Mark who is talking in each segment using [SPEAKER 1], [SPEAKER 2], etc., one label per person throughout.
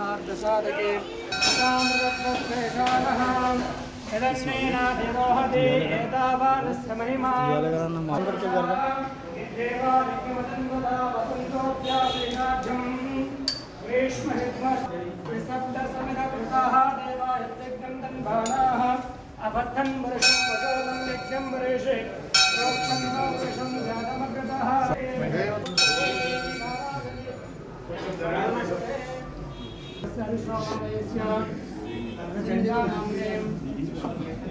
[SPEAKER 1] सर्वार्धसाधके कामरत्नश्रेषाणः यदन्नेनाधिरोहति एतावानस्य महिमा देवादिक्यवदन्वदा वसन्तोऽप्याश्रीनाढ्यं ग्रीष्महिद्मसप्तसमिधकृताः देवायत्यग्नं तन्भानाः अबद्धं वर्षं वशोदं यज्ञं वरेशे प्रोक्षं नो वृषं जातमकृतः सर्वश्रावणस्य रजन्यानाम्ने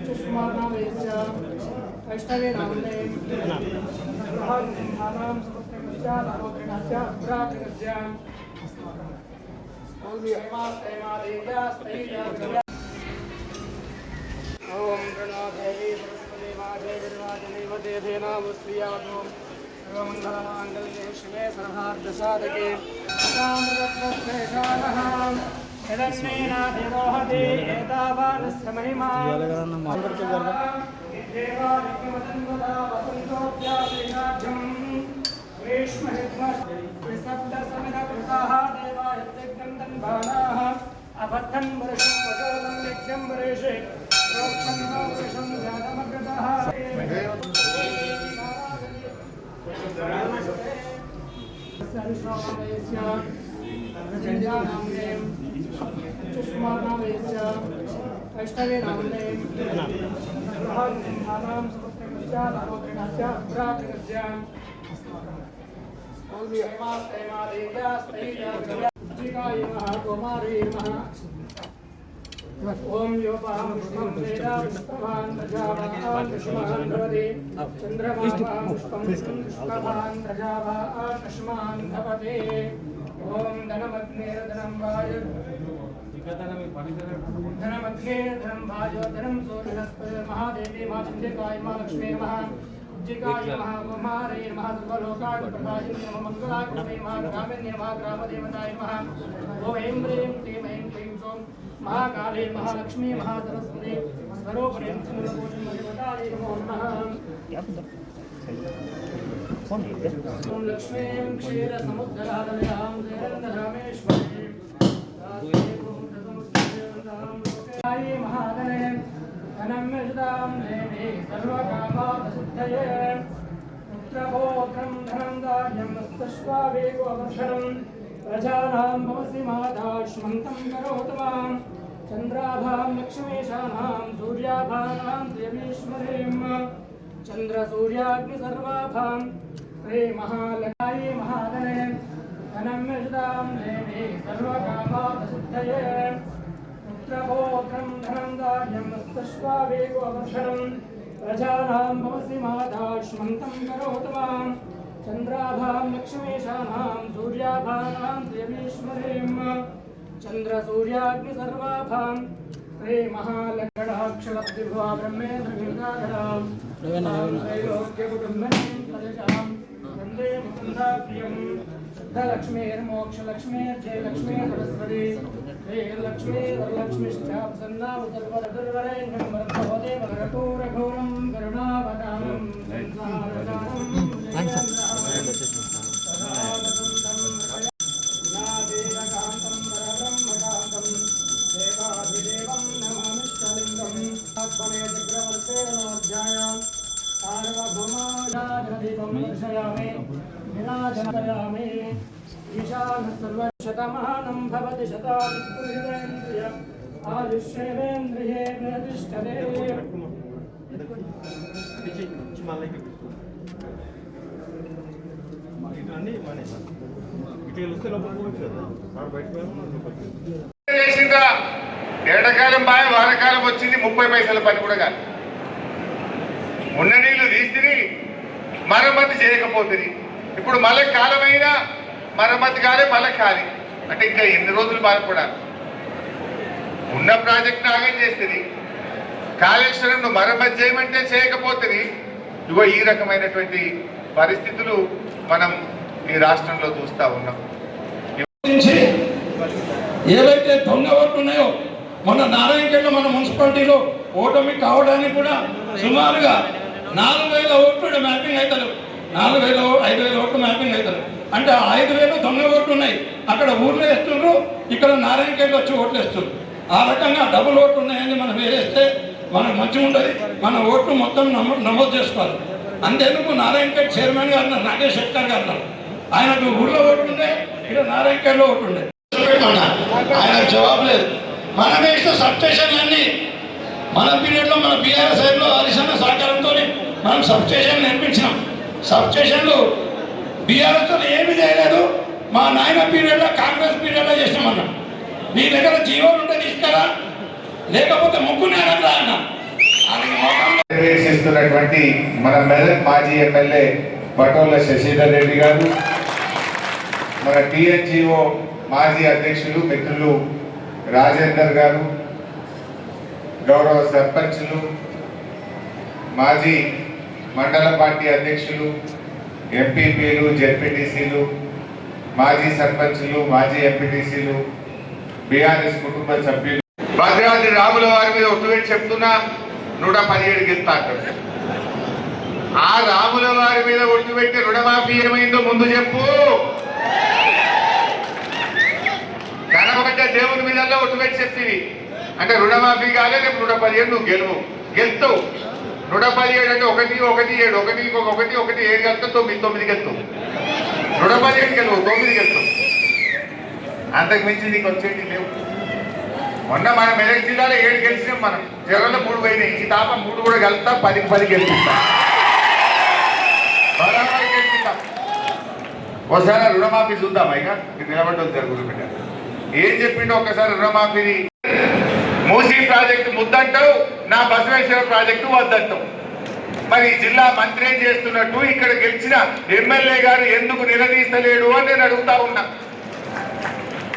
[SPEAKER 1] चुष्मानामयस्य वैष्णवेनाम्ने ग्रहानां सुपुत्रस्य नवोग्रणस्य प्राग्रणस्य ओम प्रणो देवी सरस्वती माते विर्वाजनेव देवेनामुस्त्रियावतो सर्वमङ्गलमाङ्गल्ये शिवे सर्वार्धसाधके कामरत्नश्रेषाणः यदन्नेनाधिरोहति एतावानस्य महिमा देवादिक्यवदन्वदा वसन्तोऽप्याश्रीनाढ्यं ग्रीष्महिद्मसप्तसमिधकृताः देवायत्यग्नं तन्भानाः अबद्धं वर्षं वशोदं यज्ञं वरेशे प्रोक्षं नो वृषं जातमकृतः सर्वश्रावणस्य रजन्यानाम्ने चुष्मानामयस्य वैष्णवेनाम्ने ग्रहानां सुपुत्रस्य नवोग्रणस्य प्राग्रणस्य ओम योपाहं पुष्पं वेदा पुष्पवान् प्रजावान् पुष्पवान् भवति चन्द्रमावां पुष्पं पुष्पवान् प्रजावान् पुष्पवान् भवति ओम धनमग्नेर्धनं वायु धनमग्नेर्धनं वायु धनं सूर्यस्पति महादेवी मा चन्द्रिकाय मा लक्ष्मी नमः जिकाय नमः कुमारे नमः सर्वलोकाय प्रभाय नमः मंगलाय नमः ग्रामिण्ये नमः ग्रामदेवताय नमः ओम ऐं ह्रीं क्लीं ऐं क्लीं सौं महाकाले महालक्ष्मी महासरस्वती स्वरूपे देवताय नमो नमः ओम लक्ष्मीं क्षीरसमुद्रालयां जयरन्धरामेश्वरीं महादने धनम्यजुदां देवी सर्वकामार्थसिद्धये पुत्रपौत्रं धनं धान्यं वस्तुष्वावेगोवर्षणं प्रजानां भवसि मादाश्मन्तं करोतु मां चन्द्राभां लक्ष्मीशानां सूर्याभानां देवीश्वरीं चन्द्रसूर्याग्निसर्वाभां श्रीमहालक्ष्मी महादने धनम्यजुदां देवी सर्वकामार्थसिद्धये पुत्रपौत्रं धनं धान्यं वस्तुष्वावेगोवर्षणं प्रजानां भवसि मादाश्मन्तं करोतु मां चन्द्राभां लक्ष्मीशानां सूर्याभानां देवीश्वरीं चन्द्रसूर्याग्निसर्वाभां श्रीमहालक्ष्मीक्षलब्धिभुवा ब्रह्मेन्द्रगङ्गाधरां त्रैलोक्यकुटुम्बिनीं सदशां वन्दे मुकुन्दाप्रियं शुद्धलक्ष्मीर्मोक्षलक्ष्मीर्जयलक्ष्मी सरस्वती श्रीलक्ष्मी वरलक्ष्मीश्च प्रसन्ना सर्वरदुर्वरेण्यं वरदोदेव कर्पूरघोरं करुणावतारं शतमानं भवति शतानि पुरुषेन्द्रिय आयुष्येवेन्द्रिये प्रतिष्ठते
[SPEAKER 2] ఎండాకాలం బాగా వానకాలం వచ్చింది 30 పైసల పని కూడా కాదు ఉన్న నీళ్లు తీసి మరమ్మతి చేయకపోతుంది ఇప్పుడు మళ్ళీ కాలమైనా మరమ్మతి కాలే మళ్ళీ ఖాళీ అంటే ఇంకా ఎన్ని రోజులు బాధపడాలి ఉన్న ప్రాజెక్ట్ ఆగం చేస్తుంది కాళేశ్వరం మరమ్మతి చేయమంటే చేయకపోతుంది ఇగో ఈ రకమైనటువంటి పరిస్థితులు మనం ఈ రాష్ట్రంలో చూస్తా ఉన్నాం
[SPEAKER 3] ఏవైతే దొంగ ఓట్లు ఉన్నాయో మన నారాయణఖేడ్ మన మున్సిపాలిటీలో ఓటమి కావడానికి కూడా సుమారుగా 4000 ఓట్లు మ్యాపింగ్ అవుతారు 5,000 ఓట్లు మ్యాపింగ్ అవుతారు అంటే 5,000 దొంగ ఓట్లు ఉన్నాయి అక్కడ ఊర్లో వేస్తున్నారు, ఇక్కడ నారాయణఖేడ్ వచ్చి ఓట్లు వేస్తున్నారు. ఆ రకంగా డబుల్ ఓట్లు ఉన్నాయని మనం వేస్తే మనకు మంచిగా ఉంటుంది. మన ఓట్లు మొత్తం నమోదు చేసుకోవాలి. అంతేందుకు నారాయణఖేడ్ చైర్మన్ గారు నాగేష్ శెట్కర్ గారు ఆయనకు ఊర్లో ఓట్లు ఉండే, ఇక్కడ నారాయణఖేడ్లో ఓట్లు ఉండే. ఆయన జవాబు లేదు. మనం వేసిన సబ్స్టేషన్లన్నీ మన పీరియడ్లో మన బీఆర్ఎస్ సైడ్లో హరిశన్న సహకారంతో మనం సబ్స్టేషన్ నిర్మించినాం. సబ్స్టేషన్లు బీఆర్ఎస్తో ఏమీ చేయలేదు. మా నాయన పీరియడ్లో కాంగ్రెస్ పీరియడ్లో చేసినామన్నాం. మీ దగ్గర జీవోలు ఉంటే తీసుకురా, లేకపోతే ముగ్గునేనట్లా అన్న.
[SPEAKER 2] నిర్వహిస్తున్నటువంటి మన మెదక్ మాజీ ఎమ్మెల్యే పటోళ్ళ శశిధర్ రెడ్డి గారు, మన టీఎన్జిఓ మాజీ అధ్యక్షులు మిత్రులు రాజేందర్ గారు, గౌరవ సర్పంచులు, మాజీ మండల పార్టీ అధ్యక్షులు, ఎంపీపీలు, జెడ్పీటీసీలు, మాజీ సర్పంచులు, మాజీ ఎంపీటీసీలు, బీఆర్ఎస్ కుటుంబ సభ్యులు, భద్రాద్రి రాముల వారి మీద ఒట్టుపెట్టి చెప్తున్నా 117 గెలుస్తా అంటారు. ఆ రాముల వారి మీద ఒట్టుపెట్టి రుణమాఫీ ఏమైందో ముందు చెప్పు. కనబడ్డ దేవుని మీద ఒట్టుపెట్టి చెప్తివి అంటే రుణమాఫీ కాలే. రేపు 117 నువ్వు గెలుస్తావు. 117 అంటే 1 1 7 1 1 7 గెలుస్తావు, 9 గెలుస్తావు. 117 గెలువు, 9 గెలుస్తావు. అంతకు మించి నీకు వచ్చేది లేవు. మొన్న మన మెదక్ జిల్లాలో 7 గెలిచినాం. మనం జగన్లో 3 పోయినాయి. ఈ తాప 3 కూడా గెలుస్తా, 10కి 10 గెలిపిస్తాం. బరాబరి గెలిపిస్తాం. ఒకసారి రుణమాఫీ చూద్దాం. ఇక మీరు నిలబడ్డ జరుగుతుంది. ఏం చెప్పిండో ఒకసారి రుణమాఫీని. మూసీ ప్రాజెక్టు ముద్దంటావు, నా బసవేశ్వర ప్రాజెక్టు వద్దంటావు. మరి జిల్లా మంత్రి ఏం చేస్తున్నట్టు ఇక్కడ గెలిచిన ఎమ్మెల్యే గారు ఎందుకు నిలదీస్తలేడు అని నేను అడుగుతా ఉన్నా.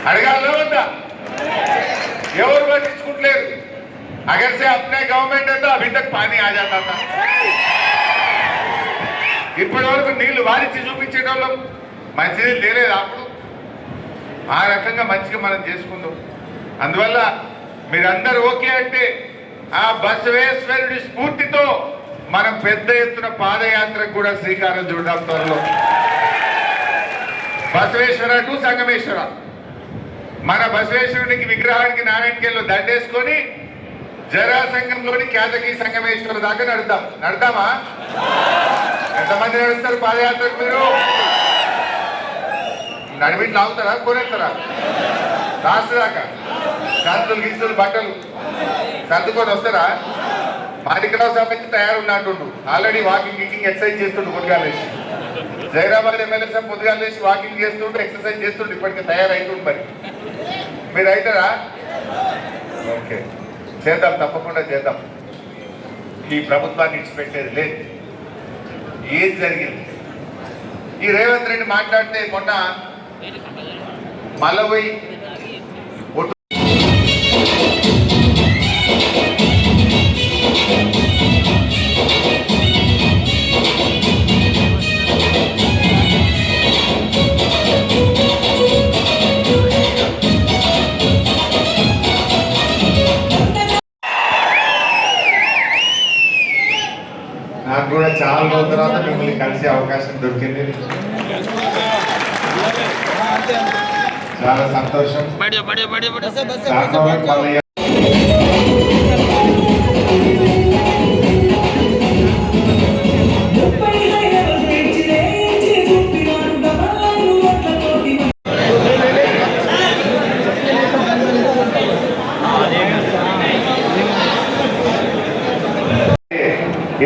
[SPEAKER 2] అడగాలో వద్దా? ఎవరు పట్టించుకుంటలేరు. अगर से अपने गवर्नमेंट है तो अभी तक पानी आ जाता था. ఇప్పటి వరకు నీళ్లు వారించి చూపించేటోళ్ళం మంచినీళ్ళు తేలేదు. అప్పుడు ఆ రకంగా మంచిగా మనం చేసుకుందాం. అందువల్ల మీరందరూ ఓకే అంటే ఆ బసవేశ్వరుడి స్ఫూర్తితో మనం పెద్ద ఎత్తున పాదయాత్రకు కూడా శ్రీకారం చుడడం. త్వరలో బసవేశ్వర టు సంగమేశ్వర, మన బసవేశ్వరునికి విగ్రహానికి నారాయణఖేడ్లో దండేసుకొని జరాసంగంలోని కేతకి సంగమేశ్వర దాకా నడదామా? ఎంతమంది నడుస్తారు పాదయాత్రకు? మీరు నడిమిట్లు లాగుతారా, కొనేస్తారా? రాష్ట్ర దాకా గంతులు గిస్తులు బట్టలు సర్దుకొని వస్తారా? మాణిక్రావు సభకి తయారున్నట్టుండు. ఆల్రెడీ వాకింగ్ ఎక్సర్సైజ్ చేస్తుండు. పొద్దుగాలేసి జైరాబాద్ ఎమ్మెల్యే సార్ పొద్దుగాలేసి వాకింగ్ చేస్తుంటే ఎక్సర్సైజ్ చేస్తుండే. ఇప్పటికీ తయారైతుంది. మరి మీరు అవుతారా? ఓకే, చేద్దాం, తప్పకుండా చేద్దాం. ఈ ప్రభుత్వాన్ని ఇచ్చిపెట్టేది లేదు. ఏది జరిగింది? ఈ రేవంత్ రెడ్డి మాట్లాడితే మొన్న మలవై నాకు కూడా చాలా రోజుల తర్వాత మిమ్మల్ని కలిసే అవకాశం దొరికింది. చాలా సంతోషం.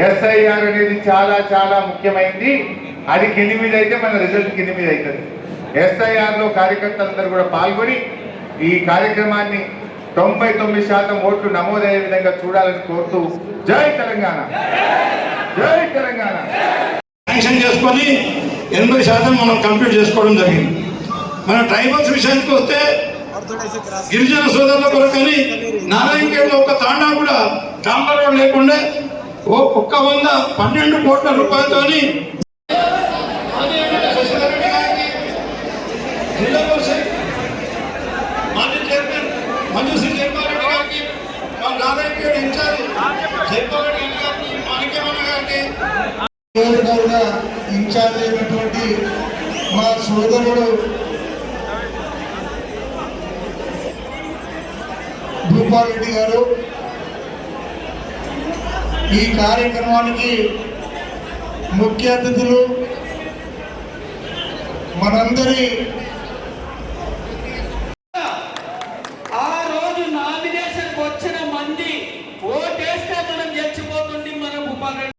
[SPEAKER 2] ఎస్ఐఆర్ అనేది చాలా చాలా ముఖ్యమైనది. అది కింది మీద అయితే మన రిజల్ట్ కింది మీద అవుతుంది. ఎస్ఐఆర్ లో కార్యకర్తలందరూ కూడా పాల్గొని ఈ కార్యక్రమాన్ని 99% ఓట్లు నమోదయ్యే విధంగా చూడాలని కోరుతూ జై తెలంగాణ, జై తెలంగాణ.
[SPEAKER 3] శాంక్షన్ చేసుకొని 80% మనం కంప్లీట్ చేసుకోవడం జరిగింది. మన ట్రైబల్స్ విషయానికి వస్తే గిరిజన సోదరుల కొరకని నారాయణఖేడ్లో ఒక తాండా కూడా డాంబర్ రోడ్ లేకుండా 112 కోట్ల రూపాయలతోని మాజీ చైర్మన్ మంజు సింగ్ జైపాల్ గారికి, నారాయణఖేడ్ ఇన్ఛార్జ్ జైపాల్ గారికి, మాణిక్యమన్న గారికి,
[SPEAKER 4] ఇన్ఛార్జ్ అయినటువంటి మా సోదరుడు భూపాల్ రెడ్డి గారు ఈ కార్యక్రమానికి ముఖ్య అతిథులు మనందరి
[SPEAKER 5] ఆ రోజు నామినేషన్కి వచ్చిన మంది ఓటేస్తే మనం గెలిచిపోతుంది మన భూపాల్ రెడ్డి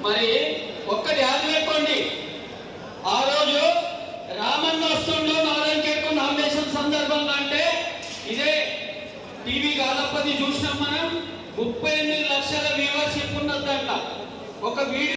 [SPEAKER 5] మరి ఒక్కటి యాద పెట్టుకోండి, ఆ రోజు రామన్న వస్తుండో నారాయణఖేడ్కు నామినేషన్ సందర్భంగా అంటే ఇదే టీవీ గాలప్పది చూసినాం మనం. 38 లక్షల వ్యూవర్షిప్ ఉన్నదంట ఒక వీడియో.